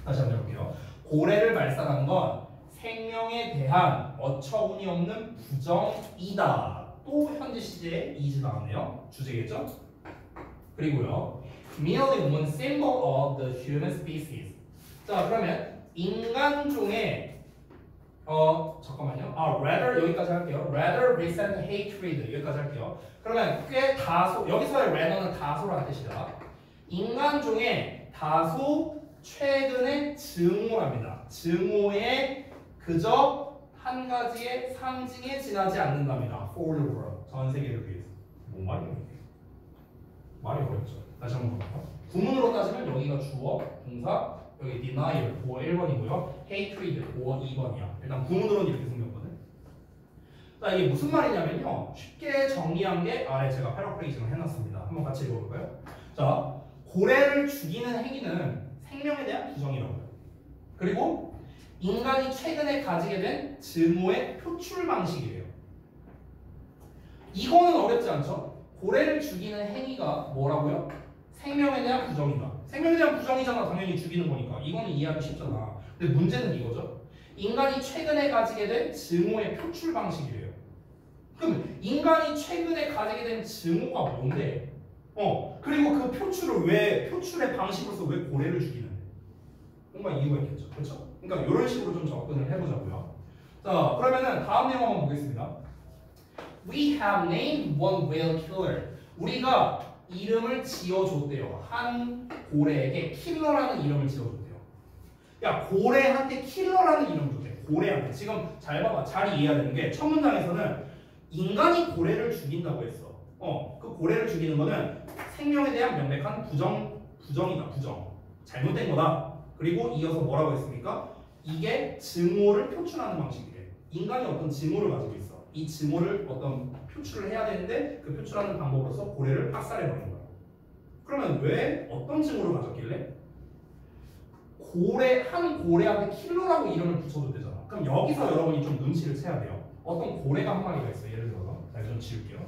다시 한번 해볼게요. 고래를 발산한 건 생명에 대한 어처구니 없는 부정이다. 또 현재 시제에 is 나오네요. 주제겠죠? 그리고요. merely one symbol of the human species. 자, 그러면 인간종의 잠깐만요. rather 여기까지 할게요. rather recent hatred 여기까지 할게요. 그러면 꽤 다소 여기서의 rather는 다소라는 뜻이다. 인간종의 다소 최근의 증오랍니다. 증오에 그저 한 가지의 상징에 지나지 않는답니다. For the world. 전 세계를 위해서. 뭔 말이에요? 말이 어렵죠. 다시 한번 볼까요? 구문으로 따지면 여기가 주어, 동사, 여기 denial, 보어 1번이고요. hatred, 보어 2번이야. 일단 구문으로는 이렇게 생겼거든. 자, 이게 무슨 말이냐면요. 쉽게 정리한 게 아래 제가 패러프레이징을 해놨습니다. 한번 같이 읽어볼까요? 자, 고래를 죽이는 행위는 생명에 대한 부정이라고요. 그리고 인간이 최근에 가지게 된 증오의 표출 방식이래요. 이거는 어렵지 않죠? 고래를 죽이는 행위가 뭐라고요? 생명에 대한 부정이다. 생명에 대한 부정이잖아. 당연히 죽이는 거니까. 이거는 이해하기 쉽잖아. 근데 문제는 이거죠. 인간이 최근에 가지게 된 증오의 표출 방식이래요. 그럼 인간이 최근에 가지게 된 증오가 뭔데? 그리고 그 표출의 방식으로서 왜 고래를 죽이는데? 뭔가 이유가 있겠죠. 그렇죠? 그러니까 이런 식으로 좀 접근을 해보자고요. 자, 그러면은 다음 내용 한번 보겠습니다. We have named one whale killer. 우리가 이름을 지어줬대요. 한 고래에게 킬러라는 이름을 지어줬대요. 야, 고래한테 킬러라는 이름을 줬대. 고래한테. 지금 잘 봐봐. 잘 이해해야 되는 게 첫 문장에서는 인간이 고래를 죽인다고 했어. 그 고래를 죽이는 거는 생명에 대한 명백한 부정이다. 부정. 잘못된 거다. 그리고 이어서 뭐라고 했습니까? 이게 증오를 표출하는 방식이래. 인간이 어떤 증오를 가지고 있어. 이 증오를 어떤 표출을 해야 되는데 그 표출하는 방법으로서 고래를 학살해버린 거야. 그러면 왜 어떤 증오를 가졌길래? 한 고래한테 킬러라고 이름을 붙여줬대잖아. 그럼 여기서 여러분이 좀 눈치를 채야 돼요. 어떤 고래가 한 마리가 있어요. 예를 들어서 자, 좀 지울게요.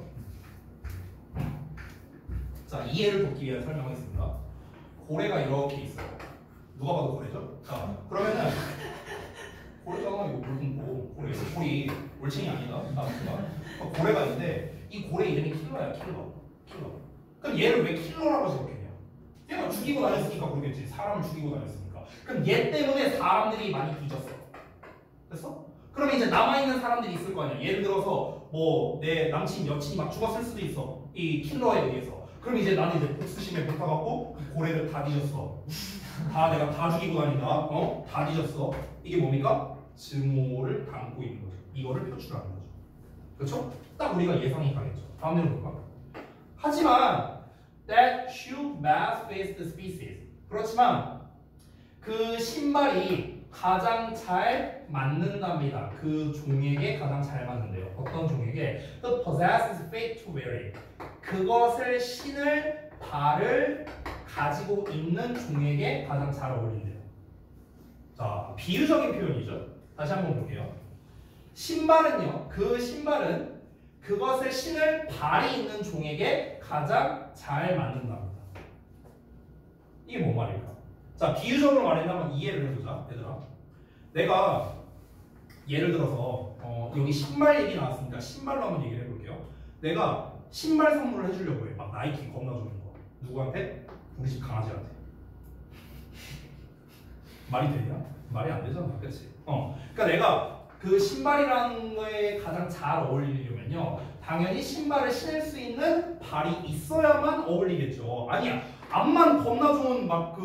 자, 이해를 돕기 위한 설명하겠습니다. 고래가 이렇게 있어요. 누가 봐도 고래죠? 자, 그러면은 고래잖아. 이거 물품고 고래. 고리 올챙이 아니다. 고래가 있는데 이 고래 이름이 킬러야. 킬러. 그럼 얘를 왜 킬러라고 적겠냐? 얘가 죽이고 다녔으니까 그러겠지. 사람을 죽이고 다녔으니까. 그럼 얘 때문에 사람들이 많이 뒤졌어. 됐어? 그러면 이제 남아있는 사람들이 있을 거 아니야. 예를 들어서 뭐 내 남친, 여친이 막 죽었을 수도 있어. 이 킬러에 의해서. 그럼 이제 나는 이제 복수심에 불타갖고 그 고래를 다 뒤졌어. 내가 다 죽이고 다닌다. 다 뒤졌어. 이게 뭡니까? 증오를 담고 있는 거죠. 이거를 표출하는 거죠. 그렇죠? 딱 우리가 예상이 가겠죠. 다음 내용 볼까? 하지만 that shoe best fits the species. 그렇지만 그 신발이 가장 잘 맞는답니다. 그 종에게 가장 잘 맞는데요. 어떤 종에게? The possesses fit to wear it. 그것을 신을 발을 가지고 있는 종에게 가장 잘 어울린대요. 자, 비유적인 표현이죠. 다시 한번 볼게요. 신발은요. 그 신발은 그것을 신을 발이 있는 종에게 가장 잘 맞는답니다. 이게 뭔 말일까? 자, 비유적으로 말한다면 이해를 해보자, 얘들아. 내가 예를 들어서 여기 신발 얘기 나왔으니까 신발로 한번 얘기를 해볼게요. 내가 신발 선물을 해주려고 해. 막 나이키 겁나 좋은 거. 누구한테? 우리 집 강아지한테. 말이 되냐? 말이 안 되잖아, 그렇지? 그러니까 내가 그 신발이라는 거에 가장 잘 어울리려면요, 당연히 신발을 신을 수 있는 발이 있어야만 어울리겠죠. 아니야, 앞만 겁나 좋은 막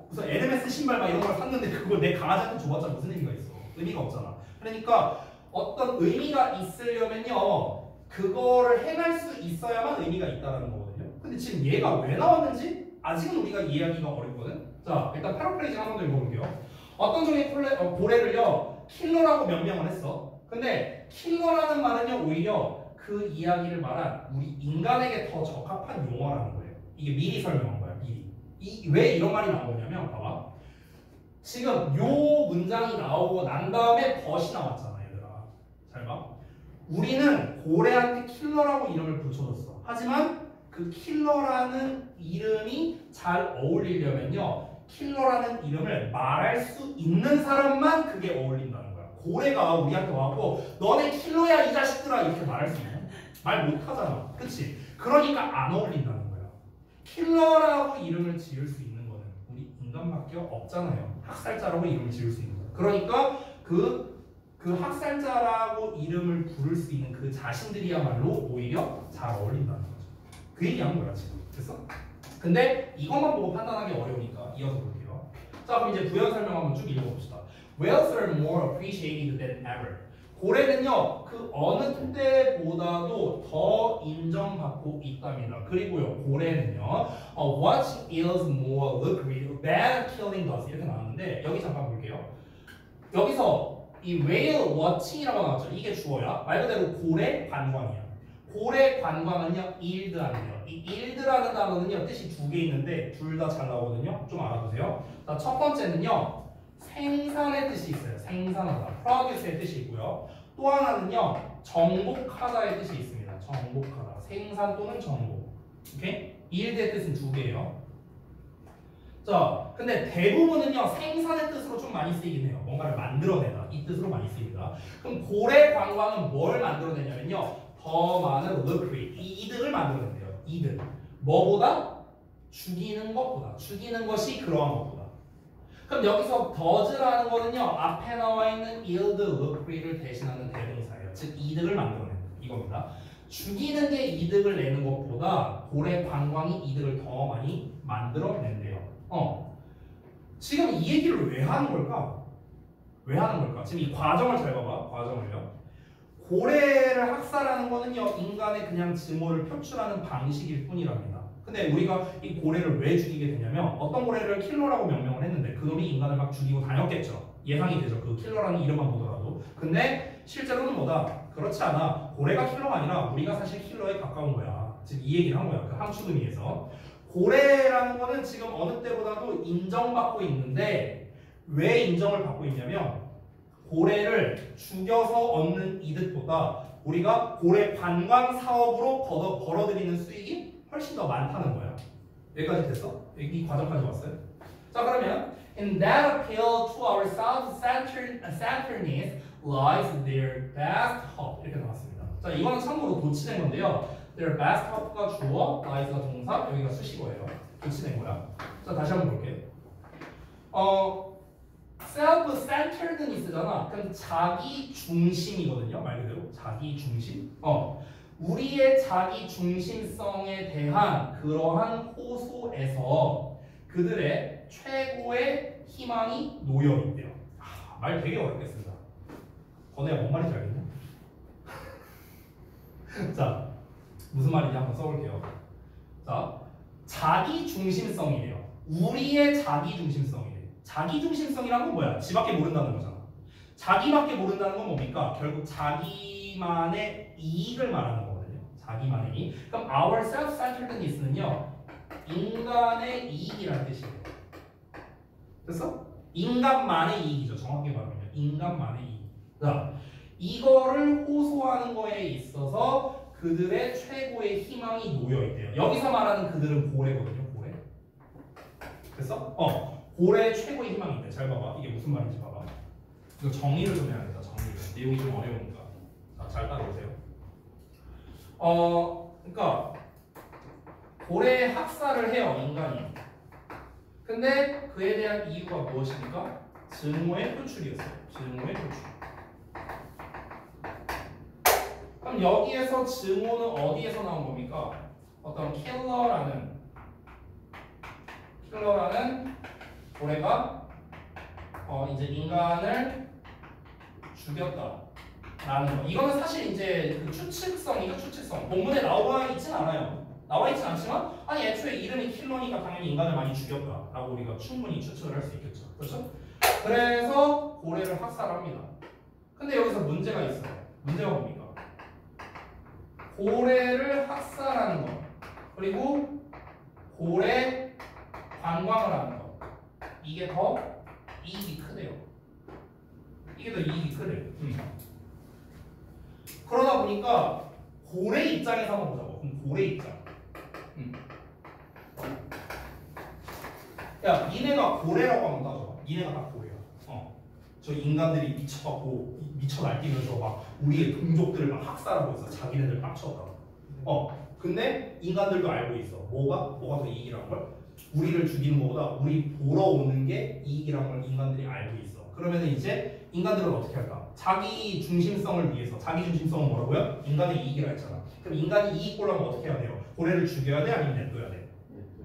무슨 LMS 신발 막 이런 걸 샀는데 그걸 내 강아지한테 줘봤자 무슨 의미가 있어? 의미가 없잖아. 그러니까 어떤 의미가 있으려면요, 그거를 행할 수 있어야만 의미가 있다는 거거든요. 근데 지금 얘가 왜 나왔는지 아직은 우리가 이해하기가 어렵거든. 자, 일단 패러프레이징 한 번 더 읽어볼게요. 어떤 종의 고래를요 킬러라고 명명을 했어. 근데 킬러라는 말은요 오히려 그 이야기를 말한 우리 인간에게 더 적합한 용어라는 거예요. 이게 미리 설명한 거야. 미리. 왜 이런 말이 나온 거냐면 봐봐. 지금 요 문장이 나오고 난 다음에 벗이 나왔잖아, 얘들아. 잘 봐. 우리는 고래한테 킬러라고 이름을 붙여줬어. 하지만 그 킬러라는 이름이 잘 어울리려면요, 킬러라는 이름을 말할 수 있는 사람만 그게 어울린다는 거야. 고래가 우리한테 와고 너네 킬러야 이 자식들아 이렇게 말할 수 있냐? 말 못하잖아. 그치? 그러니까 안 어울린다는 거야. 킬러라고 이름을 지을 수 있는 거는 우리 인간밖에 없잖아요. 학살자라고 이름을 지을 수 있는 거야. 그러니까 그 학살자라고 이름을 부를 수 있는 그 자신들이야말로 오히려 잘 어울린다는 거죠. 그 얘기하는 거야 지금. 됐어? 근데 이것만 보고 판단하기 어려우니까 이어서 볼게요. 자, 그럼 이제 부연 설명 한번 쭉 읽어봅시다. Whales are more appreciated than ever. 고래는요, 그 어느 때보다도 더 인정받고 있답니다. 그리고요, 고래는요, watching eels more lucrative than killing does 이렇게 나왔는데 여기 잠깐 볼게요. 여기서 이 whale watching이라고 나왔죠. 이게 주어야. 말 그대로 고래 관광이야. 고래 관광은요, yield라는데요. 이 yield라는 단어는요, 뜻이 두 개 있는데 둘 다 잘 나오거든요. 좀 알아두세요. 자, 첫 번째는요, 생산의 뜻이 있어요. 생산하다. produce의 뜻이 있고요. 또 하나는요, 정복하다의 뜻이 있습니다. 정복하다. 생산 또는 정복. 오케이? yield의 뜻은 두 개예요. 자, 근데 대부분은요, 생산의 뜻으로 좀 많이 쓰이긴 해요. 뭔가를 만들어내다. 이 뜻으로 많이 쓰입니다. 그럼 고래 관광은 뭘 만들어내냐면요, 더 많은 lucrative, 이득을 만들어낸대요. 이득. 뭐보다? 죽이는 것보다. 죽이는 것이 그러한 것보다. 그럼 여기서 does라는 거는요, 앞에 나와 있는 yield, lucrate를 대신하는 대동사예요. 즉 이득을 만들어내는 이겁니다. 죽이는 게 이득을 내는 것보다 고래 관광이 이득을 더 많이 만들어낸대요. 지금 이 얘기를 왜 하는 걸까? 왜 하는 걸까? 지금 이 과정을 잘 봐봐. 과정을요. 고래를 학살하는 거는요, 인간의 그냥 증오를 표출하는 방식일 뿐이랍니다. 근데 우리가 이 고래를 왜 죽이게 되냐면 어떤 고래를 킬러라고 명명을 했는데 그놈이 인간을 막 죽이고 다녔겠죠. 예상이 되죠. 그 킬러라는 이름만 보더라도. 근데 실제로는 뭐다? 그렇지 않아. 고래가 킬러가 아니라 우리가 사실 킬러에 가까운 거야. 지금 이 얘기를 한 거야. 그 함축 의미에서. 고래라는 거는 지금 어느 때보다도 인정받고 있는데 왜 인정을 받고 있냐면 고래를 죽여서 얻는 이득보다 우리가 고래 관광 사업으로 벌어들이는 수익이 훨씬 더 많다는 거야. 여기까지 됐어? 이 과정까지 왔어요? 자, 그러면 In that appeal to our self-centeredness lies their best hope 이렇게 나왔습니다. 자, 이거는 참고로 도치된 건데요. Their best hope가 주어, lies가 동사, 여기가 수식어예요. 도치된 거야. 자, 다시 한번 볼게요. self-centeredness잖아. 그럼 자기 중심이거든요. 말 그대로 자기 중심. 우리의 자기 중심성에 대한 그러한 호소에서 그들의 최고의 희망이 놓여 있대요. 말 되게 어렵게 쓴다. 건우야 뭔 말인지 알겠냐? 자, 무슨 말인지 한번 써볼게요. 자, 자기 중심성이래요. 우리의 자기 중심성이래요. 자기 중심성이란 건 뭐야? 지밖에 모른다는 거잖아. 자기밖에 모른다는 건 뭡니까? 결국 자기만의 이익을 말하는 거거든요. 자기만의 이익. 그럼 our self-centeredness는요, 인간의 이익이라는 뜻이에요. 됐어? 인간만의 이익이죠. 정확히 말하면 인간만의 이익. 자, 이거를 호소하는 거에 있어서 그들의 최고의 희망이 놓여 있대요. 여기서 말하는 그들은 고래거든요. 고래. 됐어? 고래의 최고의 희망이 있대. 잘 봐봐. 이게 무슨 말인지 봐봐. 이거 정리를 좀 해야겠다. 정리를. 내용이 좀 어려우니까. 자, 잘 따라오세요. 그러니까 고래 학살을 해요. 인간이. 근데 그에 대한 이유가 무엇입니까? 증오의 표출이었어요. 증오의 표출. 그럼 여기에서 증오는 어디에서 나온 겁니까? 어떤 킬러라는 고래가 이제 인간을 죽였다라는 거. 이거는 사실 이제 그 추측성이죠. 추측성. 본문에 나와 있진 않아요. 나와 있진 않지만 아니 애초에 이름이 킬러니까 당연히 인간을 많이 죽였다라고 우리가 충분히 추측을 할 수 있겠죠. 그렇죠? 그래서 고래를 학살합니다. 근데 여기서 문제가 있어요. 문제가 뭡니까? 고래를 학살하는 것 그리고 고래 관광을 하는 것 이게 더 이익이 크대요. 이게 더 이익이 크대요. 그러다 보니까 고래 입장에서 한번 보자고. 그럼 고래 입장. 야, 니네가 고래라고 한번 따져봐. 니네가 딱 고래야. 저 인간들이 미쳐갖고 미쳐 날뛰면서 막 우리의 동족들을 막 학살하고 있어. 자기네들 빡쳤다고. 근데 인간들도 알고 있어. 뭐가 더 이익이라는 걸? 우리를 죽이는 것보다 우리 보러 오는 게 이익이라는 걸 인간들이 알고 있어. 그러면은 이제 인간들은 어떻게 할까? 자기 중심성을 위해서. 자기 중심성은 뭐라고요? 인간의 이익이라 했잖아. 그럼 인간이 이익 보려면 어떻게 해야 돼요? 고래를 죽여야 돼? 아니면 냅둬야 돼?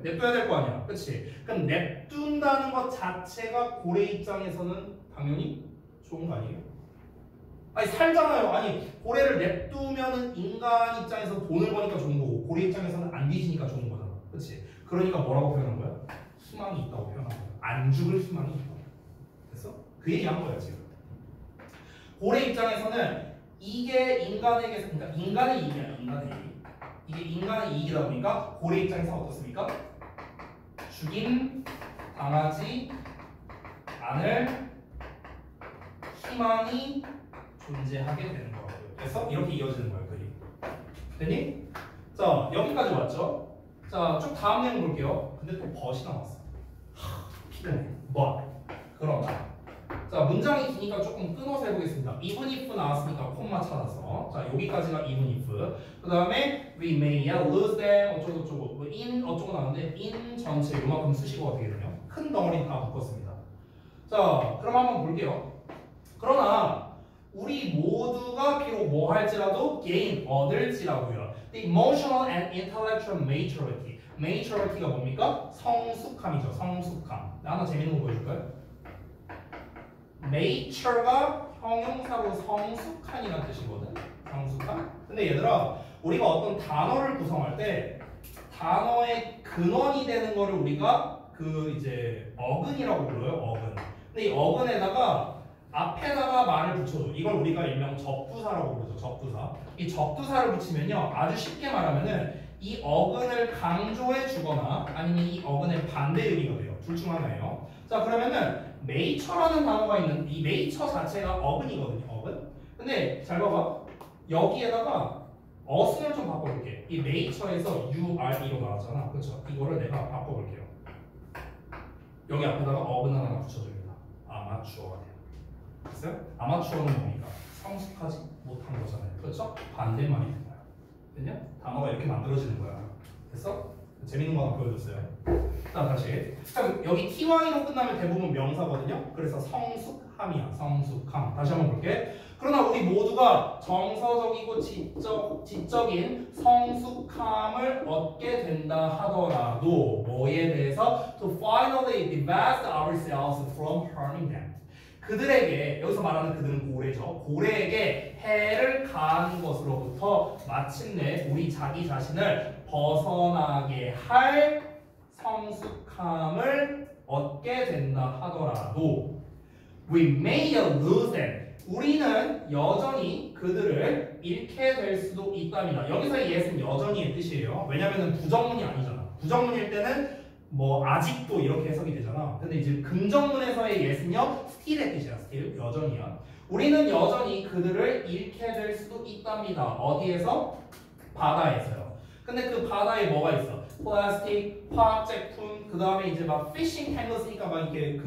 냅둬야 될 거 아니야. 그치? 그럼 냅둔다는 것 자체가 고래 입장에서는 당연히 좋은 거 아니에요? 아니 살잖아요. 아니 고래를 냅두면은 인간 입장에서 돈을 버니까 좋은 거고 고래 입장에서는 안 뒤지니까 좋은 거잖아. 그치? 그러니까 뭐라고 표현한 거야? 희망이 있다고 표현한 거야. 안 죽을 희망이 있다. 됐어? 그 얘기 한 거야 지금. 고래 입장에서는 이게 인간에게서, 그러니까 인간의 이익이야. 인간의 이익. 이게 인간의 이익이다 보니까 고래 입장에서 어떻습니까? 죽임 당하지 않을 희망이 존재하게 되는 거고요. 그래서 이렇게 이어지는 거예요, 그림. 됐니? 자, 여기까지 왔죠? 자, 쭉 다음 내용 볼게요. 근데 또 but이 나왔어. 피곤해. but. 그러나. 자, 문장이 기니까 조금 끊어서 해보겠습니다. even if 나왔으니까 콤마 찾아서. 자, 여기까지가 even if. 그 다음에 we may lose them 어쩌고저쩌고. in 어쩌고 나왔는데 in 전체 요만큼 수식어가 되거든요. 큰 덩어리는 다 묶었습니다. 자, 그럼 한번 볼게요. 그러나 우리 모두가 비록 뭐 할지라도 gain 얻을지라고요. The emotional and intellectual maturity. maturity가 뭡니까? 성숙함이죠. 성숙함. 하나 재밌는 거 보여줄까요? mature가 형용사로 성숙한이라는 뜻이거든. 성숙한. 근데 얘들아, 우리가 어떤 단어를 구성할 때 단어의 근원이 되는 거를 우리가 그 이제 어근이라고 불러요. 어근. 근데 이 어근에다가 앞에다가 말을 붙여줘. 이걸 우리가 일명 접두사라고 부르죠. 접두사. 이 접두사를 붙이면요, 아주 쉽게 말하면은 이 어근을 강조해 주거나 아니면 이 어근의 반대 의미가 돼요. 둘 중 하나예요. 자, 그러면은 메이처라는 단어가 있는 이 메이처 자체가 어근이거든요. 어근. 근데 잘 봐봐. 여기에다가 어순을 좀 바꿔볼게. 이 메이처에서 URE로 나왔잖아. 그렇죠? 이거를 내가 바꿔볼게요. 여기 앞에다가 어근 하나 붙여줍니다. 아마추어가 돼요. 됐어요? 아마추어는 뭡니까? 성숙하지 못한 거잖아요. 그렇죠? 반대말이 된 거야. 됐냐? 단어가 이렇게 만들어지는 거야. 됐어? 재밌는 거 하나 보여줬어요. 자, 다시. 그럼 여기 T1으로 끝나면 대부분 명사거든요. 그래서 성숙함이야. 성숙함. 다시 한번 볼게. 그러나 우리 모두가 정서적이고 지적인 성숙함을 얻게 된다 하더라도 뭐에 대해서 to finally divest ourselves from harming them. 그들에게, 여기서 말하는 그들은 고래죠. 고래에게 해를 가하는 것으로부터 마침내 우리 자기 자신을 벗어나게 할 성숙함을 얻게 된다 하더라도 we may lose them. 우리는 여전히 그들을 잃게 될 수도 있답니다. 여기서의 yes는 여전히의 뜻이에요. 왜냐하면 부정문이 아니잖아. 부정문일 때는 뭐 아직도 이렇게 해석이 되잖아. 근데 이제 긍정문에서의 yes는요, still의 뜻이야. still, 여전히야. 우리는 여전히 그들을 잃게 될 수도 있답니다. 어디에서? 바다에서요. 근데 그 바다에 뭐가 있어? 플라스틱, 화학 제품, 그 다음에 이제 막 피싱 탱글 쓰니까 막 이렇게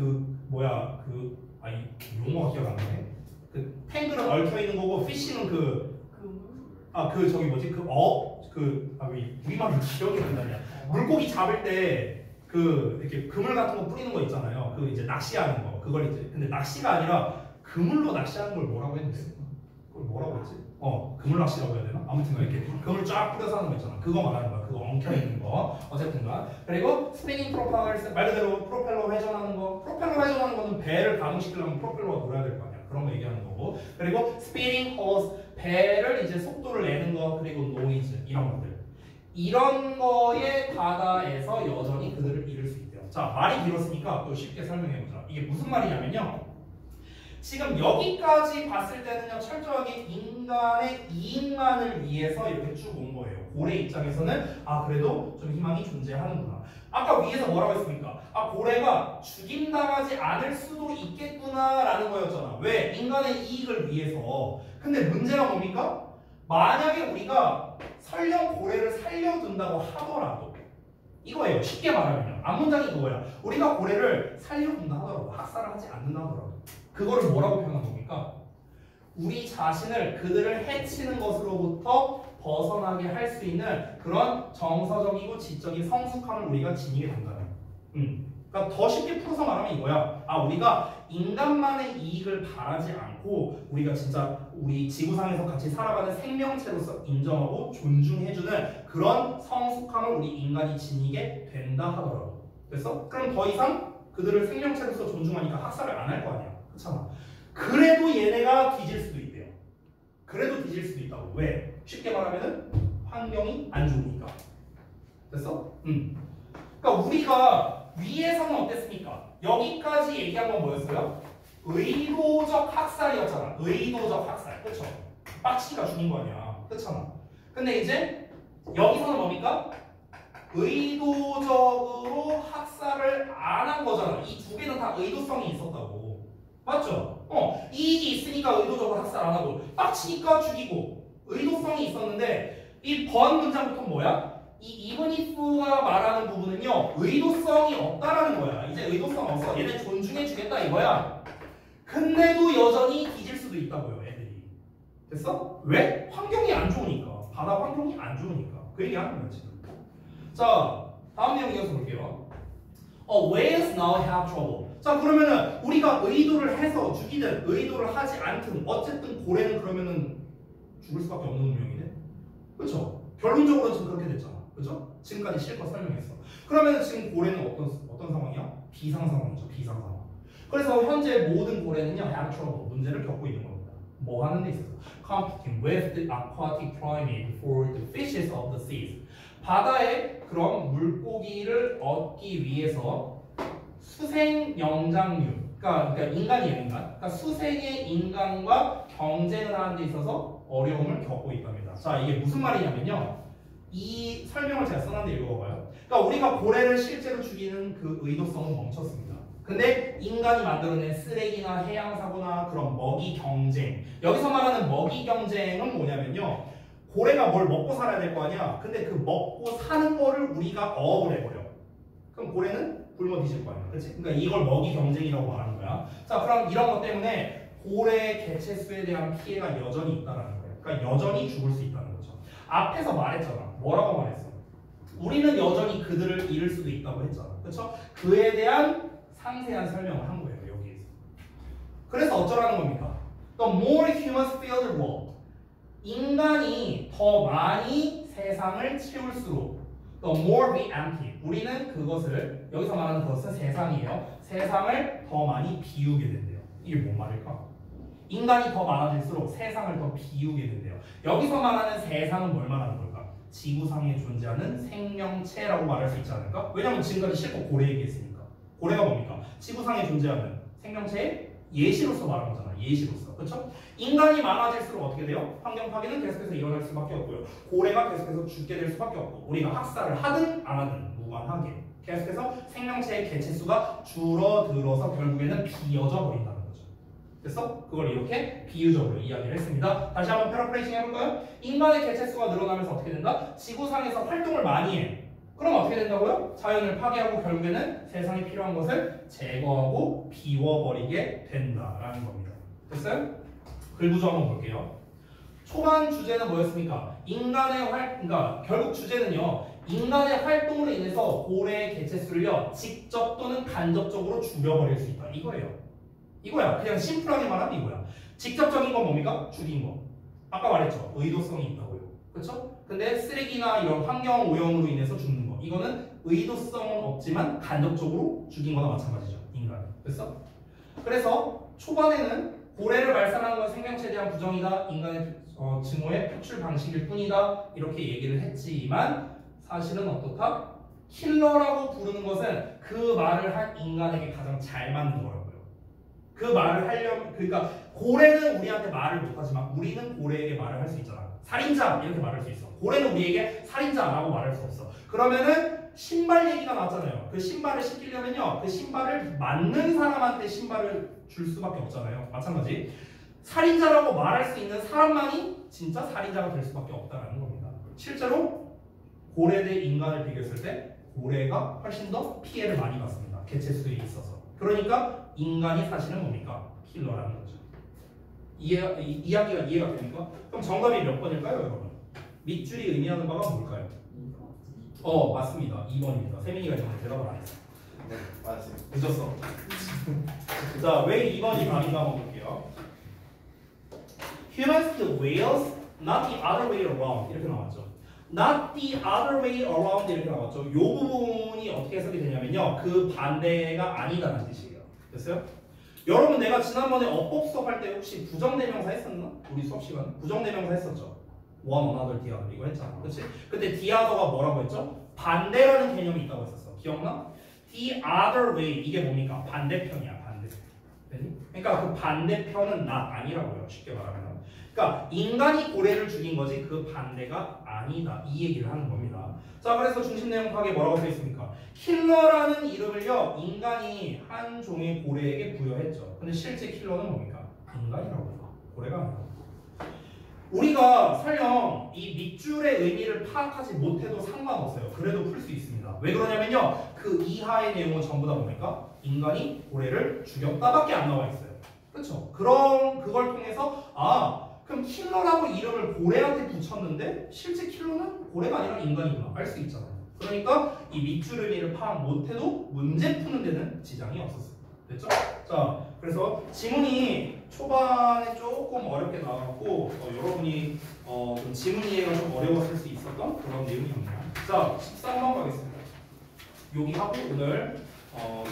용어가 기억 안 나네. 그 탱글은 얽혀 있는 거고 피싱은 우리말로 기억이 안 나냐. 물고기 잡을 때 이렇게 그물 같은 거 뿌리는 거 있잖아요. 그 이제 낚시하는 거. 그걸 이제 근데 낚시가 아니라 그물로 낚시하는 걸 뭐라고 했는데? 그걸 뭐라고 했지? 그물 낚시라고 해야 되나? 아무튼 이렇게 그물 쫙 뿌려서 하는 거 있잖아. 그거 말하는 거야. 그거 엉켜 있는 거. 어쨌든가. 그리고 스피닝 프로펠러, 말 그대로 프로펠러 회전하는 거. 프로펠러 회전하는 거는 배를 가동시키려면 프로펠러가 돌아야 될 거 아니야. 그런 거 얘기하는 거고. 그리고 스피닝 호스, 배를 이제 속도를 내는 거. 그리고 노이즈, 이런 것들. 이런 거에 바다에서 여전히 그들을 잃을 수 있대요. 자, 말이 길었으니까 또 쉽게 설명해보자. 이게 무슨 말이냐면요, 지금 여기까지 봤을 때는요, 철저하게 인간의 이익만을 위해서 이렇게 쭉 온 거예요. 고래 입장에서는 그래도 좀 희망이 존재하는구나. 아까 위에서 뭐라고 했습니까? 고래가 죽임당하지 않을 수도 있겠구나 라는 거였잖아. 왜? 인간의 이익을 위해서. 근데 문제가 뭡니까? 만약에 우리가 설령 고래를 살려둔다고 하더라도 이거예요. 쉽게 말하면요. 앞문장이 그거야. 우리가 고래를 살려준다 하더라도 학살을 하지 않는다 하더라도 그거를 뭐라고 표현한 겁니까? 우리 자신을 그들을 해치는 것으로부터 벗어나게 할 수 있는 그런 정서적이고 지적인 성숙함을 우리가 지니게 된다는. 그러니까 더 쉽게 풀어서 말하면 이거야. 우리가 인간만의 이익을 바라지 않고 우리가 진짜 우리 지구상에서 같이 살아가는 생명체로서 인정하고 존중해주는 그런 성숙함을 우리 인간이 지니게 된다 하더라고. 그래서 그럼 더 이상 그들을 생명체로서 존중하니까 학살을 안 할 거 아니야. 그렇잖아. 그래도 얘네가 뒤질 수도 있대요. 그래도 뒤질 수도 있다고. 왜? 쉽게 말하면은 환경이 안 좋으니까. 됐어? 그러니까 우리가 위에서는 어땠습니까? 여기까지 얘기한 건 뭐였어요? 의도적 학살이었잖아. 의도적 학살. 그쵸? 빡치가 죽인 거 아니야. 그렇잖아. 근데 이제 여기서는 뭡니까? 의도적으로 학살을 안 한 거잖아. 이 두 개는 다 의도성이 있었다고. 맞죠? 이익이 있으니까 의도적으로 학살 안 하고 빡치니까 죽이고 의도성이 있었는데 이 번 문장부터 뭐야? 이 even if가 말하는 부분은요 의도성이 없다라는 거야. 이제 의도성 없어. 얘네 존중해 주겠다 이거야. 근데도 여전히 뒤질 수도 있다고요 애들이. 됐어? 왜? 환경이 안 좋으니까. 바다 환경이 안 좋으니까. 그 얘기 하는 거야 지금. 자 다음 내용 이어서 볼게요. Whales now have trouble. 자 그러면은 우리가 의도를 해서 죽이든 의도를 하지 않든 어쨌든 고래는 그러면은 죽을 수밖에 없는 운명이네. 그렇죠? 결론적으로는 지금 그렇게 됐잖아. 그렇죠? 지금까지 실컷 설명했어. 그러면 지금 고래는 어떤 상황이야? 비상 상황이죠. 비상 상황. 그래서 현재 모든 고래는요 have trouble 문제를 겪고 있는 겁니다. 뭐 하는 데 있어서 competing with the aquatic primate for the fishes of the seas. 바다의 그런 물고기를 얻기 위해서 수생 영장류, 그러니까 인간이에요, 인간. 그러니까 수생의 인간과 경쟁을 하는 데 있어서 어려움을 겪고 있답니다. 자, 이게 무슨 말이냐면요. 이 설명을 제가 써놨는데 읽어봐요. 그러니까 우리가 고래를 실제로 죽이는 그 의도성은 멈췄습니다. 근데 인간이 만들어낸 쓰레기나 해양사고나 그런 먹이 경쟁. 여기서 말하는 먹이 경쟁은 뭐냐면요. 고래가 뭘 먹고 살아야 될 거 아니야. 근데 그 먹고 사는 거를 우리가 어업을 해버려. 그럼 고래는 굶어 뒤질 거 아니야. 그렇지? 그러니까 이걸 먹이 경쟁이라고 말하는 거야. 자, 그럼 이런 것 때문에 고래 개체수에 대한 피해가 여전히 있다는 거예요. 그러니까 여전히 죽을 수 있다는 거죠. 앞에서 말했잖아. 뭐라고 말했어? 우리는 여전히 그들을 잃을 수도 있다고 했잖아. 그렇죠? 그에 대한 상세한 설명을 한 거예요. 여기에서. 그래서 어쩌라는 겁니까? The more humans fill the world. 인간이 더 많이 세상을 채울수록 the more we empty. 우리는 그것을 여기서 말하는 것은 세상이에요. 세상을 더 많이 비우게 된대요. 이게 뭔 말일까? 인간이 더 많아질수록 세상을 더 비우게 된대요. 여기서 말하는 세상은 뭘 말하는 걸까? 지구상에 존재하는 생명체라고 말할 수 있지 않을까? 왜냐면 지금까지 실컷 고래 얘기했으니까. 고래가 뭡니까? 지구상에 존재하는 생명체의 예시로서 말하는 거잖아. 예시로서. 그렇죠? 인간이 많아질수록 어떻게 돼요? 환경 파괴는 계속해서 일어날 수밖에 없고요. 고래가 계속해서 죽게 될 수밖에 없고 우리가 학살을 하든 안 하든 무관하게 계속해서 생명체의 개체수가 줄어들어서 결국에는 비어져 버린다는 거죠. 됐어? 그걸 이렇게 비유적으로 이야기를 했습니다. 다시 한번 패러프레이징 해볼까요? 인간의 개체수가 늘어나면서 어떻게 된다? 지구상에서 활동을 많이 해. 그럼 어떻게 된다고요? 자연을 파괴하고 결국에는 세상에 필요한 것을 제거하고 비워버리게 된다라는 겁니다. 됐어요? 글구조 한번 볼게요. 초반 주제는 뭐였습니까? 그러니까 결국 주제는요. 인간의 활동으로 인해서 고래의 개체수를요. 직접 또는 간접적으로 죽여버릴 수 있다. 이거예요. 이거야. 그냥 심플하게 말하면 이거야. 직접적인 건 뭡니까? 죽인 거. 아까 말했죠. 의도성이 있다고요. 그렇죠? 근데 쓰레기나 이런 환경 오염으로 인해서 죽는 거. 이거는 의도성은 없지만 간접적으로 죽인 거나 마찬가지죠. 인간. 됐어? 그래서 초반에는 고래를 발산하는 건 생명체에 대한 부정이다. 인간의 증오의 표출 방식일 뿐이다. 이렇게 얘기를 했지만 사실은 어떻다? 킬러라고 부르는 것은 그 말을 할 인간에게 가장 잘 맞는 거라고요. 그 말을 하려면 그러니까 고래는 우리한테 말을 못하지만 우리는 고래에게 말을 할 수 있잖아. 살인자 이렇게 말할 수 있어. 고래는 우리에게 살인자라고 말할 수 없어. 그러면은 신발 얘기가 나왔잖아요. 그 신발을 신기려면요. 그 신발을 맞는 사람한테 신발을 줄 수밖에 없잖아요. 마찬가지. 살인자라고 말할 수 있는 사람만이 진짜 살인자가 될 수밖에 없다는 겁니다. 실제로 고래 대 인간을 비교했을 때 고래가 훨씬 더 피해를 많이 받습니다. 개체수에 있어서. 그러니까 인간이 사실은 뭡니까? 킬러라는 거죠. 이야기가 이해가 됩니까? 그럼 정답이 몇 번일까요, 여러분? 밑줄이 의미하는 바가 뭘까요? 맞습니다. 2번입니다. 세민이가 지금 대답을 안 했어. 네, 맞습니다. 늦었어. 자, 왜 2번이 답인가 한번 볼게요. Humans kill whales, not the other way around. 이렇게 나왔죠. Not the other way around 이렇게 나왔죠. 이 부분이 어떻게 해석이 되냐면요. 그 반대가 아니다라는 뜻이에요. 됐어요? 여러분 내가 지난번에 어법 수업할 때 혹시 부정대명사 했었나? 우리 수업 시간에? 부정대명사 했었죠. one, another, the other 이거 했잖아. 그렇지? 그때 the other가 뭐라고 했죠? 반대라는 개념이 있다고 했었어. 기억나? The other way 이게 뭡니까? 반대편이야. 반대편. 그러니까 그 반대편은 not 아니라고요. 쉽게 말하면. 그러니까 인간이 고래를 죽인 거지 그 반대가 아니다. 이 얘기를 하는 겁니다. 자, 그래서 중심 내용 파악에 뭐라고 써 있습니까? 킬러라는 이름을요 인간이 한 종의 고래에게 부여했죠. 근데 실제 킬러는 뭡니까? 인간이라고요. 고래가 아니라. 우리가 설령 이 밑줄의 의미를 파악하지 못해도 상관없어요. 그래도 풀 수 있습니다. 왜 그러냐면요. 그 이하의 내용은 전부 다 뭡니까? 인간이 고래를 죽였다밖에 안 나와 있어요. 그렇죠? 그럼 그걸 통해서 그럼 킬러라고 이름을 고래한테 붙였는데 실제 킬러는 고래가 아니라 인간이구나 알 수 있잖아요. 그러니까 이 밑줄 의미를 파악 못해도 문제 푸는 데는 지장이 없었어요. 됐죠? 자, 그래서 지문이 초반에 조금 어렵게 나왔고 여러분이 좀 지문 이해가 좀 어려웠을 수 있었던 그런 내용이었네요. 자, 13번 가겠습니다. 여기 하고 오늘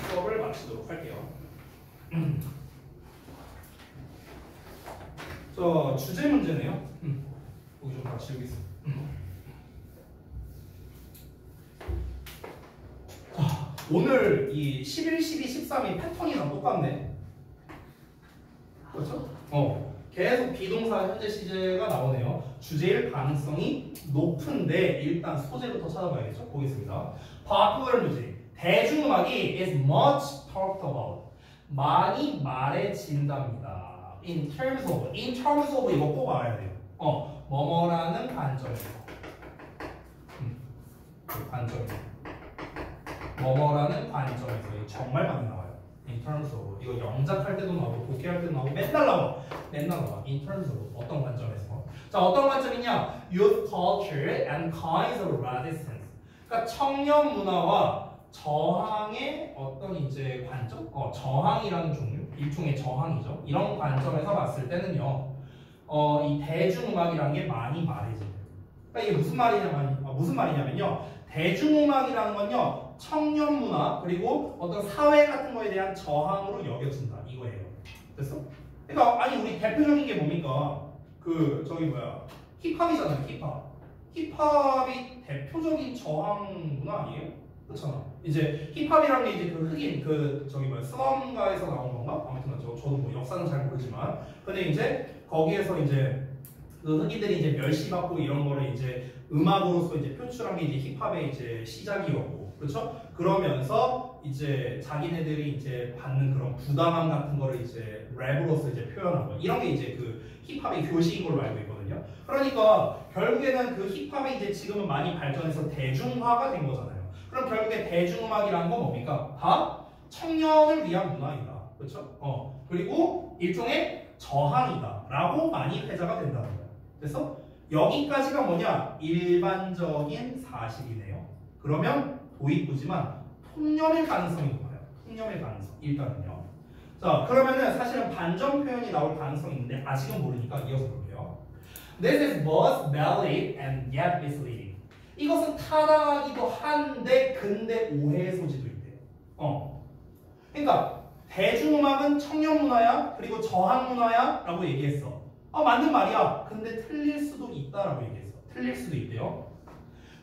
수업을 마치도록 할게요. 자, 주제 문제네요. 여기 좀 다 지우겠습니다. 자, 오늘 이 11, 12, 13이 패턴이랑 똑같네. 그렇죠? 계속 비동사 현재 시제가 나오네요. 주제일 가능성이 높은데 일단 소재부터 찾아봐야겠죠? 보겠습니다. popular music. 대중음악이 is much talked about. 많이 말해진답니다. in terms of 이거 꼭 알아야 돼요. 뭐뭐라는 관점에서. 그 관점에서. 뭐뭐라는 관점에서. 이거 정말 많이 나와요. in terms of. 이거 영작할 때도 나오고 독해할 때도 나오고 맨날 나와. in terms of. 어떤 관점에서. 자, 어떤 관점이냐? youth culture and kinds of resistance. 그러니까 청년 문화와 저항의 어떤 이제 관점? 저항이라는 종류, 일종의 저항이죠. 이런 관점에서 봤을 때는요, 이 대중음악이라는 게 많이 말해진대요. 그러니까 이게 무슨 말이냐면요, 대중음악이라는 건요, 청년 문화 그리고 어떤 사회 같은 거에 대한 저항으로 여겨진다 이거예요. 됐어? 그러니까 아니 우리 대표적인 게 뭡니까? 힙합이잖아요. 힙합이 대표적인 저항 문화 아니에요? 그렇잖아. 이제 힙합이라는 게 이제 그 흑인 슬럼가에서 나온 건가? 아무튼 저도 뭐 역사는 잘 모르지만, 근데 이제 거기에서 이제 그 흑인들이 이제 멸시받고 이런 거를 이제 음악으로서 이제 표출한 게 이제 힙합의 이제 시작이었고, 그렇죠? 그러면서 이제 자기네들이 이제 받는 그런 부담감 같은 거를 이제 랩으로서 이제 표현한 거. 이런 게 이제 그 힙합의 교시인 걸로 알고 있거든요. 그러니까 결국에는 그 힙합이 이제 지금은 많이 발전해서 대중화가 된 거잖아요. 그럼 결국에 대중음악이라는 건 뭡니까? 다 청년을 위한 문화이다. 그렇죠? 그리고 일종의 저항이다 라고 많이 회자가 된다는 거예요. 그래서 여기까지가 뭐냐? 일반적인 사실이네요. 그러면 도입부지만 통념일 가능성이 높아요. 통념일 가능성 일단은요. 자, 그러면은 사실은 반전 표현이 나올 가능성이 있는데 아직은 모르니까 이어서 볼게요. This is both valid and yet misleading. 이것은 타당하기도 한데 근데 오해의 소지도 있대요. 그러니까 대중음악은 청년 문화야 그리고 저항 문화야 라고 얘기했어. 맞는 말이야. 근데 틀릴 수도 있다라고 얘기했어. 틀릴 수도 있대요.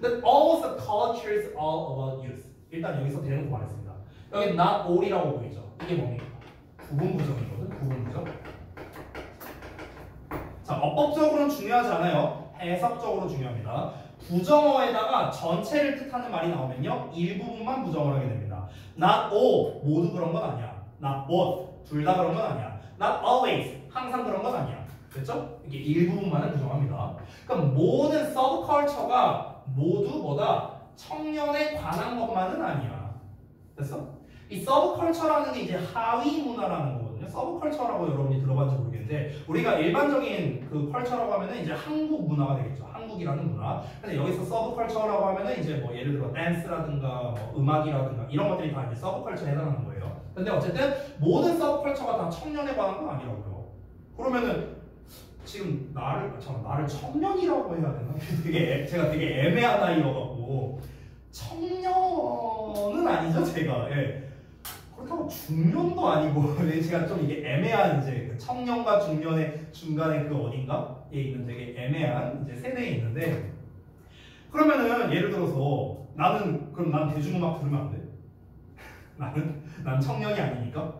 That all the culture is all about youth. 일단 여기서 대놓고 말했습니다. 여기 not all이라고 보이죠. 이게 뭡니까? 구분부정이거든. 구분부정. 자, 어법적으로는 중요하지 않아요. 해석적으로 중요합니다. 부정어에다가 전체를 뜻하는 말이 나오면요, 일부분만 부정을 하게 됩니다. Not all, 모두 그런 건 아니야. Not both, 둘 다 그런 건 아니야. Not always, 항상 그런 건 아니야. 됐죠? 이게 일부분만을 부정합니다. 그럼 모든 서브컬처가 모두 뭐다? 청년에 관한 것만은 아니야. 됐어? 이 서브컬처라는 게 이제 하위 문화라는 거거든요. 서브컬처라고 여러분이 들어봤는지 모르겠는데 우리가 일반적인 그 컬처라고 하면은 이제 한국 문화가 되겠죠. 한국이라는 문화. 근데 여기서 서브컬처라고 하면은 이제 뭐 예를 들어 댄스라든가 뭐 음악이라든가 이런 것들이 다 이제 서브컬처에 해당하는 거예요. 근데 어쨌든 모든 서브컬처가 다 청년에 관한 건 아니라고요. 그러면은 지금 나를 청년이라고 해야 되나? 제가 되게 애매한 나이여갖고 청년은 아니죠 제가. 예. 그렇다고 중년도 아니고 제가 좀 이게 애매한 이제 청년과 중년의 중간에 그 어딘가에 있는 되게 애매한 이제 세대에 있는데 그러면은 예를 들어서 그럼 난 대중음악 들으면 안 돼? 난 청년이 아니니까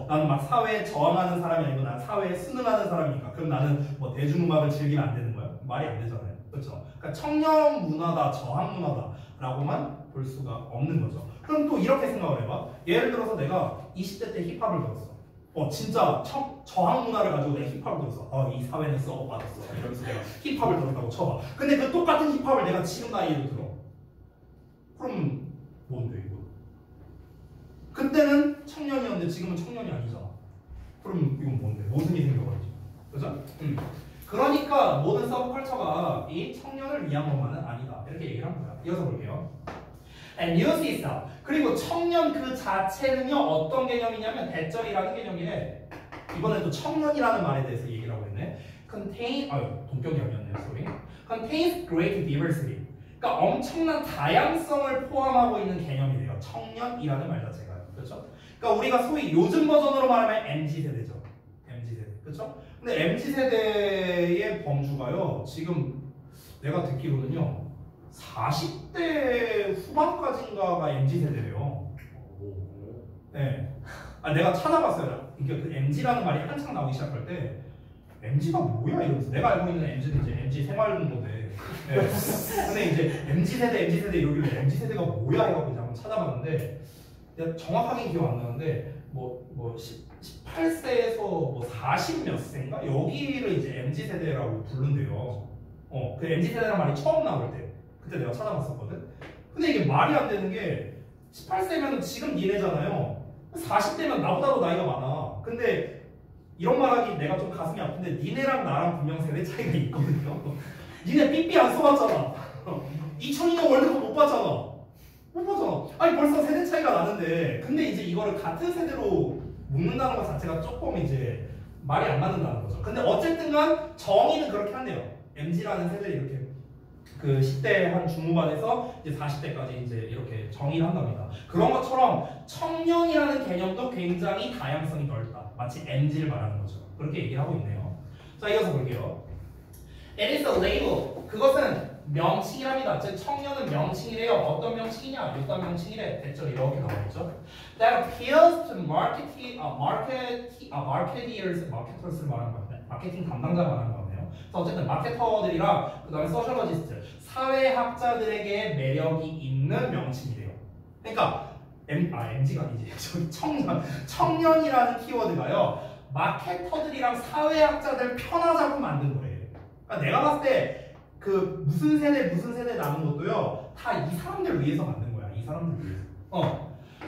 나는 막 사회에 저항하는 사람이 아니고 난 사회에 순응하는 사람이니까 그럼 나는 뭐 대중음악을 즐기면 안 되는 거야? 말이 안 되잖아요. 그렇죠? 그러니까 청년 문화다, 저항 문화다라고만 볼 수가 없는 거죠. 그럼 또 이렇게 생각을 해봐. 예를 들어서 내가 20대 때 힙합을 들었어. 진짜 저항 문화를 가지고 내가 힙합을 들었어. 이 사회는 썩어받았어. 이러면서 내가 힙합을 들었다고 쳐봐. 근데 그 똑같은 힙합을 내가 지금 나이에도 들어. 그럼 뭔데 이거? 그때는 청년이었는데 지금은 청년이 아니잖아. 그럼 이건 뭔데? 무슨 일이 생겨버리지? 그죠? 그러니까 모든 서브컬처가 이 청년을 위한 것만은 아니다. 이렇게 얘기를 한 거야. 이어서 볼게요. And use itself. 그리고 청년 그 자체는요 어떤 개념이냐면 대절이라는 개념이래. 이번에 또 청년이라는 말에 대해서 얘기를 하고 있네. 동격이 아니었네요. sorry. Contains great diversity. 그러니까 엄청난 다양성을 포함하고 있는 개념이래요. 청년이라는 말 자체가. 그렇죠? 그러니까 우리가 소위 요즘 버전으로 말하면 MZ세대죠. MZ세대. 그렇죠? 근데 MZ세대의 범주가요. 지금 내가 듣기로는요. 40대 후반까지인가가 MZ세대래요. 네. 내가 찾아봤어요. 그러니까 그 MZ라는 말이 한창 나오기 시작할 때 MZ가 뭐야 이러면서 내가 알고 있는 MZ는 이제 MZ 생활공고대. 네. 근데 이제 MZ세대 이러길래 MZ세대가 뭐야 해갖고 이제 한번 찾아봤는데 내가 정확하게 기억 안 나는데 뭐 18세에서 뭐 40 몇 세인가 여기를 이제 MZ세대라고 부른대요. 그 MZ세대라는 말이 처음 나올 때 그때 내가 찾아봤었거든. 근데 이게 말이 안 되는 게 18세면 지금 니네잖아요. 40대면 나보다도 나이가 많아. 근데 이런 말하기 내가 좀 가슴이 아픈데 니네랑 나랑 분명 세대 차이가 있거든요. 니네 삐삐 안 써봤잖아. 2002년 월드컵 못 봤잖아. 못 봤잖아. 아니 벌써 세대 차이가 나는데 근데 이제 이거를 같은 세대로 묶는다는 것 자체가 조금 이제 말이 안 맞는다는 거죠. 근데 어쨌든간 정의는 그렇게 한대요. MZ라는 세대를 이렇게 그 10대 한 중후반에서 이제 40대까지 이제 이렇게 정의를 한답니다. 그런 것처럼 청년이라는 개념도 굉장히 다양성이 넓다. 마치 MZ를 말하는 거죠. 그렇게 얘기를 하고 있네요. 자, 이어서 볼게요. It is a label. 그것은 명칭이랍니다. 즉 청년은 명칭이래요. 어떤 명칭이냐? 어떤 명칭이래? 대절 이렇게 나와있죠. That appeals to marketeers를 말하는 건데 마케팅 담당자 말하는 건데요. 어쨌든 마케터들이랑 그 다음에 소셜러지스트, 사회학자들에게 매력이 있는 명칭이래요. 그러니까 MZ가 아니지. 청년이라는 키워드가요. 마케터들이랑 사회학자들 편하자고 만든 거예요. 그러니까 내가 봤을 때 그 무슨 세대 나눈 것도요. 다 이 사람들 위해서 만든 거야. 이 사람들 위해서.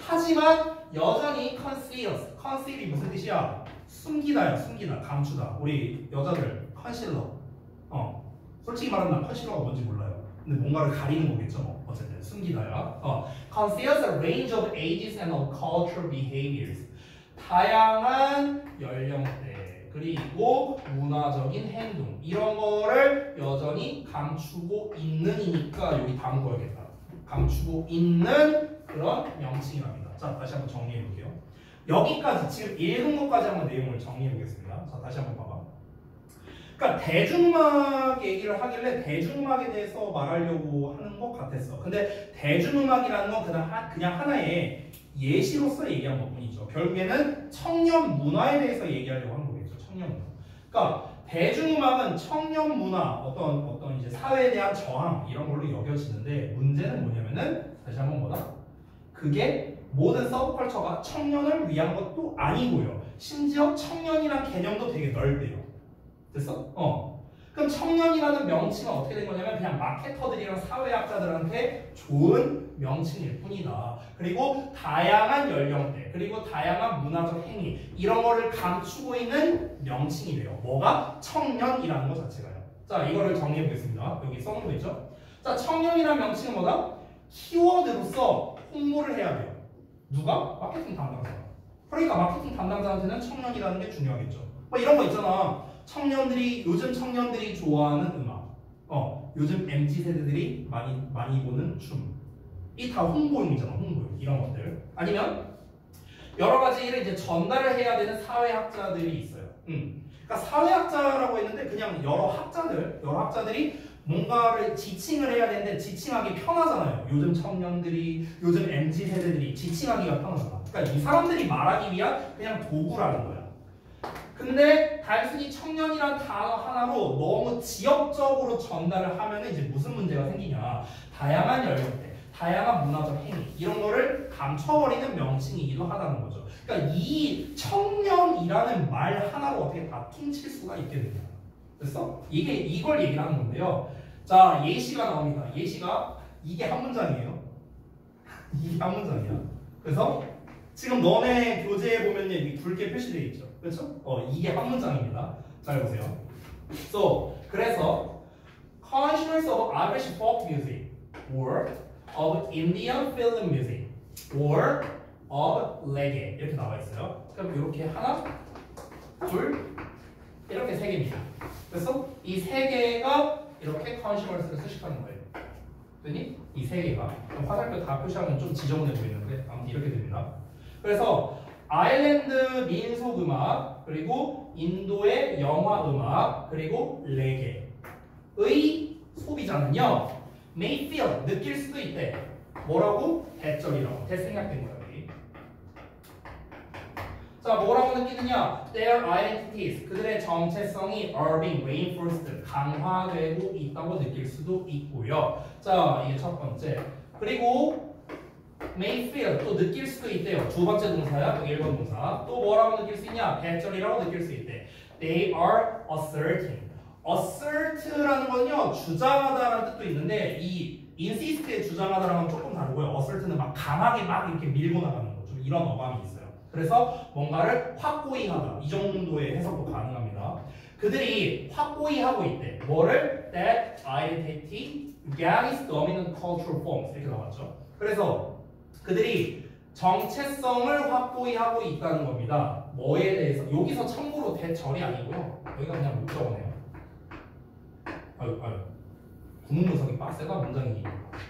하지만 여전히 conceal이 무슨 뜻이야? 숨기다야. 숨기다. 감추다. 우리 여자들 컨실러. 솔직히 말하면 난 컨실러가 뭔지 몰라요. 근데 뭔가를 가리는 거겠죠. 뭐. 어쨌든 숨기다야. Conceals a range of ages and of cultural behaviors. 다양한 연령대 그리고 문화적인 행동 이런 거를 여전히 감추고 있는이니까 여기 다음 거야겠다. 감추고 있는 그런 명칭이랍니다. 자, 다시 한번 정리해 볼게요. 여기까지 지금 읽은 것까지 한번 내용을 정리해 보겠습니다. 자, 다시 한번 봐봐. 그러니까 대중음악 얘기를 하길래 대중음악에 대해서 말하려고 하는 것 같았어. 근데 대중음악이라는 건 그냥 하나의 예시로서 얘기한 것뿐이죠. 결국에는 청년 문화에 대해서 얘기하려고 한 거겠죠. 청년 문화. 그러니까 대중음악은 청년 문화, 어떤 이제 사회에 대한 저항 이런 걸로 여겨지는데 문제는 뭐냐면은 다시 한번 뭐다? 그게 모든 서브컬처가 청년을 위한 것도 아니고요. 심지어 청년이란 개념도 되게 넓대요. 됐어? 그러니까 그럼 청년이라는 명칭은 어떻게 된 거냐면 그냥 마케터들이랑 사회학자들한테 좋은 명칭일 뿐이다. 그리고 다양한 연령대, 그리고 다양한 문화적 행위 이런 거를 감추고 있는 명칭이래요. 뭐가? 청년이라는 것 자체가요. 자, 이거를 정리해 보겠습니다. 여기 써놓은 거 있죠? 자, 청년이라는 명칭은 뭐다? 키워드로서 홍보를 해야 돼요. 누가? 마케팅 담당자가. 그러니까 마케팅 담당자한테는 청년이라는 게 중요하겠죠. 뭐 이런 거 있잖아. 요즘 청년들이 좋아하는 음악. 요즘 MZ 세대들이 많이 보는 춤. 이 다 홍보용이잖아, 홍보용. 이런 것들. 아니면 여러 가지를 이제 전달을 해야 되는 사회학자들이 있어요. 그러니까 사회학자라고 했는데 그냥 여러 학자들이 뭔가를 지칭을 해야 되는데 지칭하기 편하잖아요. 요즘 청년들이, 요즘 MZ 세대들이 지칭하기가 편하잖아. 그러니까 이 사람들이 말하기 위한 그냥 도구라는 거야. 근데 단순히 청년이란 단어 하나로 너무 지역적으로 전달을 하면 이제 무슨 문제가 생기냐. 다양한 연령대, 다양한 문화적 행위 이런 거를 감춰버리는 명칭이기도 하다는 거죠. 그러니까 이 청년이라는 말 하나로 어떻게 다 퉁칠 수가 있겠느냐. 됐어? 이걸 얘기를 하는 건데요. 자, 예시가 나옵니다. 예시가 이게 한 문장이에요. 이게 한 문장이야. 그래서 지금 너네 교재에 보면 여기 굵게 표시되어 있죠. 그렇죠? 이게 한 문장입니다. 잘 보세요. 그래서 conscious of Irish folk music or of Indian film music or of reggae 이렇게 나와 있어요. 그럼 이렇게 하나, 둘, 이렇게 세 개입니다. 그래서 이 세 개가 이렇게 conscious를 수식하는 거예요. 그랬더니 이 세 개가 화살표 다 표시하면 좀 지저분해 보이는데 아무튼 이렇게 됩니다. 그래서 아일랜드 민속 음악, 그리고 인도의 영화 음악, 그리고 레게의 소비자는요, may feel, 느낄 수도 있대. 뭐라고? 대절이라고. 대생략된 거야, 여기. 자, 뭐라고 느끼느냐? Their identities, 그들의 정체성이 are being reinforced, 강화되고 있다고 느낄 수도 있고요. 자, 이게 첫 번째. 그리고 may feel, 또 느낄 수도 있대요. 두 번째 동사야, 여기 1번 동사. 또 뭐라고 느낄 수 있냐? 대절이라고 느낄 수 있대. They are asserting. assert라는 건요, 주장하다라는 뜻도 있는데 이 insist의 주장하다랑은 조금 다르고요. assert는 막 강하게 막 이렇게 밀고 나가는 거, 좀 이런 어감이 있어요. 그래서 뭔가를 확고히 하다, 이 정도의 해석도 가능합니다. 그들이 확고히 하고 있대. 뭐를? That identity gains dominant cultural forms 이렇게 나왔죠. 그래서 그들이 정체성을 확고히 하고 있다는 겁니다. 뭐에 대해서? 여기서 참고로 대절이 아니고요. 여기가 그냥 목적어네요. 아유. 구문분석이 빡세다 문장이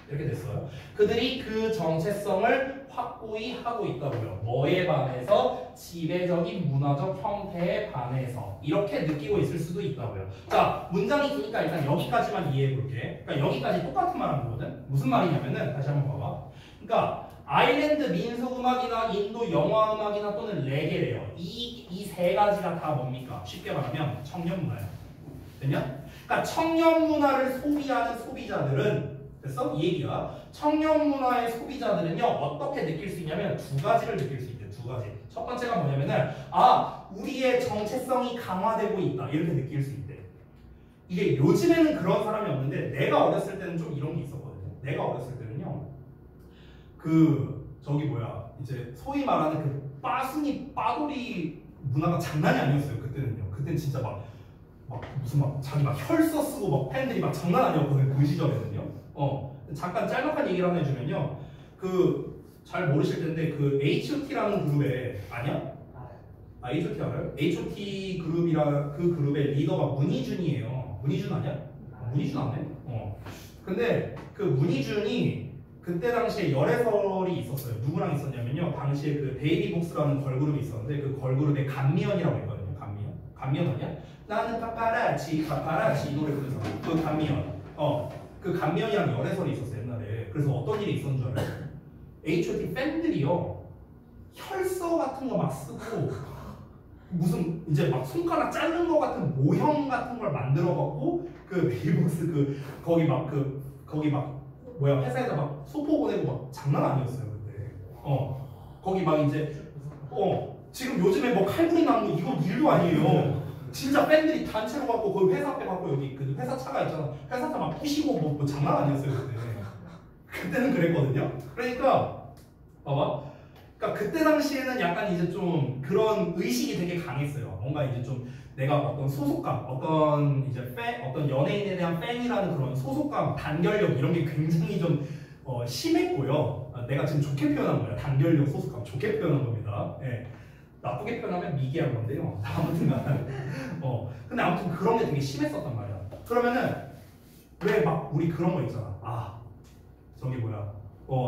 이렇게 됐어요. 그들이 그 정체성을 확고히 하고 있다고요. 뭐에 반해서? 지배적인 문화적 형태에 반해서 이렇게 느끼고 있을 수도 있다고요. 자, 문장이 기니까 일단 여기까지만 이해해 볼게. 그러니까 여기까지 똑같은 말 하는 거거든. 무슨 말이냐면은 다시 한번 봐봐. 그러니까 아일랜드 민속음악이나 인도 영화음악이나 또는 레게래요. 이 세 가지가 다 뭡니까? 쉽게 말하면 청년문화예요. 됐냐? 그러니까 청년문화를 소비하는 소비자들은, 됐어? 이 얘기가 청년문화의 소비자들은요 어떻게 느낄 수 있냐면 두 가지를 느낄 수 있대요. 두 가지. 첫 번째가 뭐냐면은 우리의 정체성이 강화되고 있다 이렇게 느낄 수 있대. 이게 요즘에는 그런 사람이 없는데 내가 어렸을 때는 좀 이런 게 있었거든요. 내가 어렸을 때는요 이제 소위 말하는 그 빠돌이 문화가 장난이 아니었어요. 그때는요. 그때는 진짜 무슨 자기 혈서 쓰고 팬들이 장난 아니었거든요. 그 시절에는요. 잠깐 짤막한 얘기를 하나 해주면요. 잘 모르실 텐데 H.O.T라는 그룹에 아니야? H.O.T 알아요? H.O.T 그룹이라 그 그룹의 리더가 문희준이에요. 문희준 아니야? 문희준 아네? 근데 그 문희준이 그때 당시에 열애설이 있었어요. 누구랑 있었냐면요. 당시에 그 베이비복스라는 걸그룹이 있었는데 그 걸그룹의 감미연이라고 있거든요. 감미연 아니야? 나는 파파라치 이 노래 부르서 그 감미연. 그 감미연이랑 열애설이 있었어요 옛날에. 그래서 어떤 일이 있었는 줄 알아요? H.O.T 팬들이요 혈서 같은 거 쓰고 무슨 이제 손가락 자른 거 같은 모형 같은 걸 만들어 갖고 그 베이비복스 거기 회사에서 소포 보내고 장난 아니었어요 그때. 거기 이제 지금 요즘에 칼부리 나는 거 이거 일도 아니에요. 진짜 팬들이 단체로 갖고 그 회사 앞에 갖고 여기 그 회사 차가 있잖아. 회사 차 막 부시고 뭐 장난 아니었어요 그때. 그때는 그랬거든요. 그러니까 봐봐. 그러니까 그때 당시에는 약간 이제 좀 그런 의식이 되게 강했어요. 뭔가 이제 좀 내가 어떤 소속감, 어떤 이제 어떤 연예인에 대한 팬이라는 그런 소속감, 단결력 이런 게 굉장히 좀 심했고요. 내가 지금 좋게 표현한 거예요. 단결력, 소속감 좋게 표현한 겁니다. 예. 나쁘게 표현하면 미개한 건데요. 아무튼간 근데 아무튼 그런 게 되게 심했었단 말이야. 그러면은 왜 막 우리 그런 거 있잖아. 아 저기 뭐야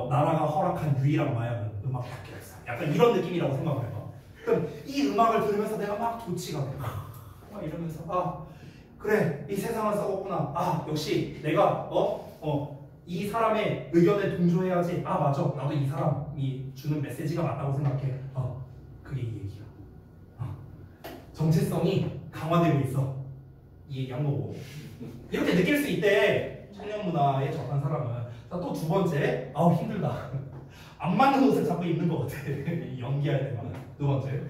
나라가 허락한 유일한 마약은 음악밖에 없어. 약간 이런 느낌이라고 생각을 해봐. 그럼 이 음악을 들으면서 내가 막 도취가 돼. 막 이러면서 아 그래 이 세상을 썩었구나. 아 역시 내가 이 사람의 의견에 동조해야지. 아 맞아 나도 이 사람이 주는 메시지가 맞다고 생각해. 그게 이 얘기야. 정체성이 강화되고 있어. 이 얘기한 거고. 이렇게 느낄 수 있대. 청년 문화에 접한 사람은. 자, 또 두 번째. 아우 힘들다. 안 맞는 옷을 자꾸 입는 것 같아. 연기할 때만. 두 번째.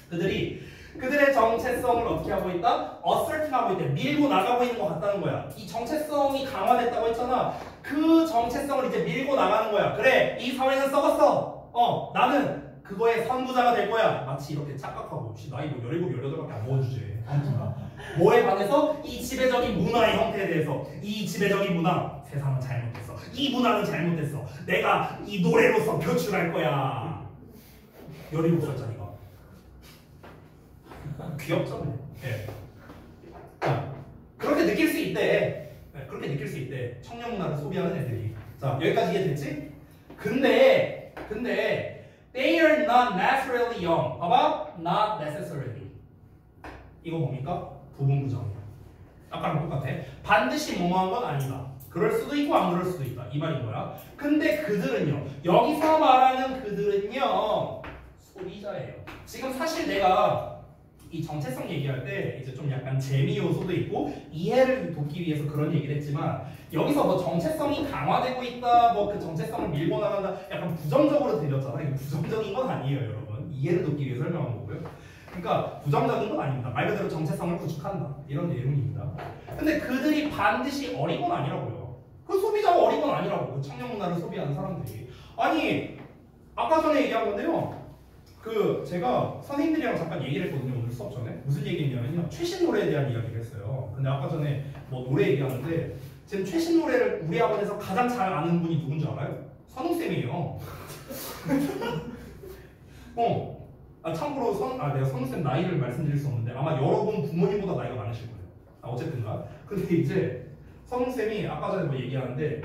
그들의 정체성을 어떻게 하고 있다? asserting 하고 있대. 밀고 나가고 있는 것 같다는 거야. 이 정체성이 강화됐다고 했잖아. 그 정체성을 이제 밀고 나가는 거야. 그래, 이 사회는 썩었어. 나는 그거의 선구자가 될 거야. 마치 이렇게 착각하고 혹시 나이 뭐 17, 18밖에 안 먹은 주제에 뭐에 반해서 이 지배적인 문화의 형태에 대해서 이 지배적인 문화 세상은 잘못했어. 이 문화는 잘못했어. 내가 이 노래로서 표출할 거야. 17살짜리가 귀엽잖아요. 네. 그렇게 느낄 수 있대. 네, 그렇게 느낄 수 있대. 청년 문화를 소비하는 애들이. 자 여기까지 이해됐지? 근데 they are not naturally young. 봐봐. Not necessarily. 이거 뭡니까? 부분부정이야. 아까랑 똑같아. 반드시 뭐뭐한 건 아니다. 그럴 수도 있고 안 그럴 수도 있다. 이 말인 거야. 근데 그들은요. 여기서 말하는 그들은요. 소비자예요. 지금 사실 내가 이 정체성 얘기할 때 이제 좀 약간 재미 요소도 있고 이해를 돕기 위해서 그런 얘기를 했지만 여기서 뭐 정체성이 강화되고 있다, 뭐 그 정체성을 밀고 나간다, 약간 부정적으로 들렸잖아. 이게 부정적인 건 아니에요, 여러분. 이해를 돕기 위해 설명한 거고요. 그러니까 부정적인 건 아닙니다. 말 그대로 정체성을 구축한다 이런 내용입니다. 근데 그들이 반드시 어린 건 아니라고요. 그 소비자가 어린 건 아니라고. 그 청년 문화를 소비하는 사람들이. 아니 아까 전에 얘기한 건데요. 제가 선생님들이랑 잠깐 얘기를 했거든요. 오늘 수업 전에. 무슨 얘기했냐면요. 최신 노래에 대한 이야기를 했어요. 근데 아까 전에 뭐 노래 얘기하는데 지금 최신 노래를 우리 학원에서 가장 잘 아는 분이 누군지 알아요? 선웅쌤이에요. 참고로 내가 선웅쌤 나이를 말씀드릴 수 없는데 아마 여러분 부모님보다 나이가 많으실 거예요. 어쨌든가. 근데 이제 선웅쌤이 아까 전에 뭐 얘기하는데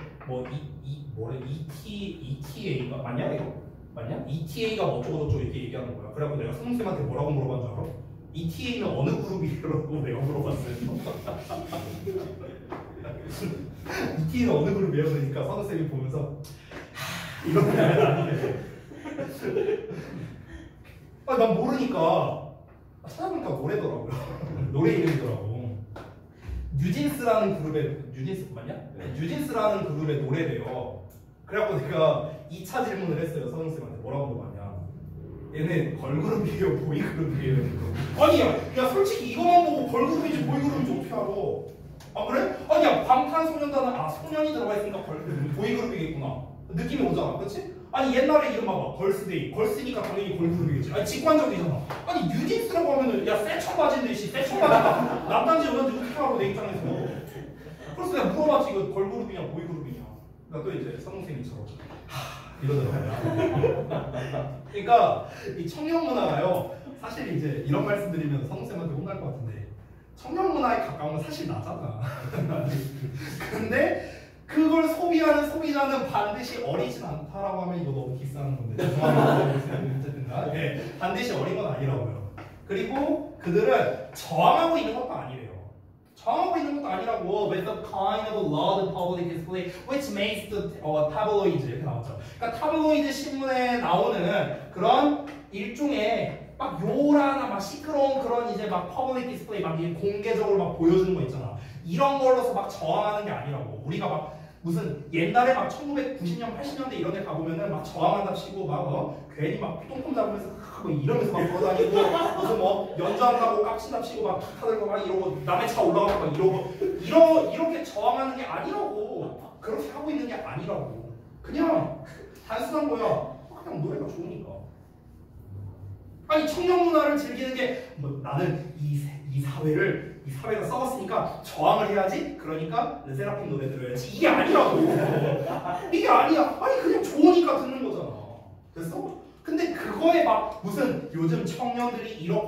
ETA가 맞냐 이거? 맞냐? ETA가 어쩌고 저쩌고 이렇게 얘기하는 거야. 그래갖고 내가 선생님한테 뭐라고 물어본 줄 알아? ETA는 어느 그룹이라고 내가 물어봤어요. ETA는 어느 그룹이에요? 그러니까 선생님이 보면서 이런 게 아닌데 난 모르니까 찾아보니까 노래더라고요. 노래 이름이더라고. 뉴진스라는 그룹의 뉴진스 맞냐? 네. 뉴진스라는 그룹의 노래래요. 그래갖고 내가 2차 질문을 했어요. 선생님한테 뭐라고 물어봤냐. 얘네 걸그룹이에요? 보이그룹이에요? 아니 야 솔직히 이거만 보고 걸그룹인지 보이그룹인지 어떻게 알아? 아 그래? 아니야 방탄소년단은 소년이 들어가 있으니까 보이그룹이겠구나. 느낌이 오잖아. 그렇지? 아니 옛날에 이름 봐봐. 걸스데이. 걸스니까 당연히 걸그룹이겠지. 아니 직관적이잖아. 아니 뉴진스라고 하면은 야 세청바지인데 세청바지가 남단지 여단지 어떻게 알아 내 입장에서. 그래서 내가 물어봤지 이거 걸그룹이냐 보이그룹이냐. 그러니까 또 이제 선생님처럼 이러더라고요. 그러니까 이 청년 문화가요. 사실 이제 이런 말씀 드리면 선생님한테 혼날 것 같은데 청년 문화에 가까운 건 사실 나잖아. 근데 그걸 소비하는 소비자는 반드시 어리진 않다라고 하면 이거 너무 비싼 건데 어쨌든 네, 반드시 어린 건 아니라고요. 그리고 그들은 저항하고 있는 것도 아니래요. 저항하고 있는 것도 아니라고. With the kind of loud public display which makes the tabloids 이렇게 나왔죠. 그러니까 타블로이드 신문에 나오는 그런 일종의 막 요란한 막 시끄러운 그런 이제 막 퍼블릭 디스플레이 막 공개적으로 막 보여주는 거 있잖아. 이런 걸로서 막 저항하는 게 아니라고. 우리가 막 무슨 옛날에 막 1990년, 80년대 이런 데 가보면은 막 저항한답시고 막 괜히 막 똥폼 잡으면서 뭐 이러면서 막 걸어다니고 무슨 뭐 연주한다고 깝친답시고 막 기타 들고 막 이러고 남의 차 올라가고 막 이러고 이렇게 저항하는 게 아니라고. 그렇게 하고 있는 게 아니라고. 그냥 단순한 거야. 그냥 노래가 좋으니까. 아니 청년 문화를 즐기는 게 뭐 나는 이 사회가 썩었으니까 저항을 해야지. 그러니까 르세라핌 노래 들어야지. 이게 아니라고. 이게 아니야. 아니 그냥 좋으니까 듣는 거잖아. 됐어? 근데 그거에 막 무슨 요즘 청년들이 이렇고